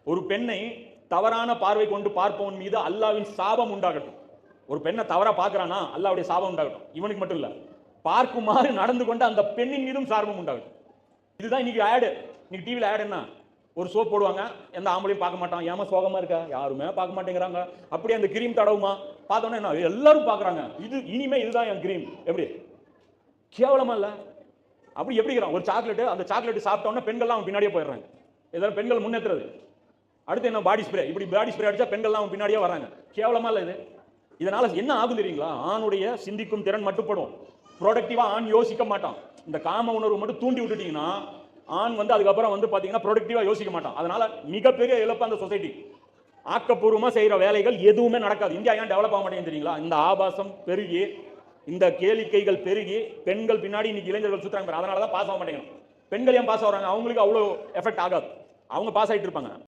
ஒரு பெண்ணை தவறான பார்வை கொண்டு பார்ப்பவன் மீது அல்லாவின் சாபம் உண்டாகட்டும். ஒரு பெண்ணை தவறா பார்க்கறானா அல்லாவுடைய சாபம் உண்டாகட்டும். இவனுக்கு மட்டும் இல்ல, பார்க்குமாறு நடந்து கொண்ட அந்த பெண்ணின் மீதும் சாபம் உண்டாகட்டும். இதுதான் இன்னைக்கு ஆடு. இன்னைக்கு டிவியில் ஆடு என்ன, ஒரு சோப் போடுவாங்க, எந்த ஆம்பளையும் பார்க்க மாட்டான். ஏமா சோகமா இருக்கா, யாருமே பார்க்க மாட்டேங்கிறாங்க. அப்படியே அந்த கிரீம் தடவுமா, பார்த்தோன்னே என்ன எல்லாரும் பார்க்குறாங்க. இது இனிமே இதுதான் என் கிரீம். எப்படி கேவலமா இல்ல? அப்படி எப்படி இருக்கிறான் ஒரு சாக்லேட், அந்த சாக்லேட் சாப்பிட்டோன்னே பெண்கள்லாம் அவன் பின்னாடியே போயிடுறாங்க. இதெல்லாம் பெண்கள் முன்னேற்றுறது. அடுத்து என்ன, பாடி ஸ்ப்ரே. இப்படி பாடி ஸ்ப்ரே அடிச்சா பெண்கள்லாம் அவன் பின்னாடியே வராங்க. கேவலமா இல்லை இது? இதனால என்ன ஆகும் தெரியுங்களா? ஆணுடைய சிந்திக்கும் திறன் மட்டுப்படும். ப்ரொடக்டிவா ஆண் யோசிக்க மாட்டான். இந்த காம உணர்வு மட்டும் தூண்டி விட்டுட்டீங்கன்னா ஆண் அதுக்கப்புறம் பாத்தீங்கன்னா ப்ரொடக்டிவா யோசிக்க மாட்டான். அதனால மிகப்பெரிய இழப்பு அந்த சொசைட்டி. ஆக்கப்பூர்வமா செய்யற வேலைகள் எதுவுமே நடக்காது. இந்தியா ஏன் டெவலப் ஆக மாட்டேங்குது தெரியுங்களா? இந்த ஆபாசம் பெருகி, இந்த கேளிக்கைகள் பெருகி, பெண்கள் பின்னாடி இன்னைக்கு இளைஞர்கள் சுத்துறாங்க. அதனாலதான் பாஸ் ஆக மாட்டேங்கிறாங்க. பெண்கள் ஏன் பாஸ் ஆகுறாங்க? அவங்களுக்கு அவ்வளவு எஃபெக்ட் ஆகாது, அவங்க பாஸ் ஆயிட்டு இருப்பாங்க.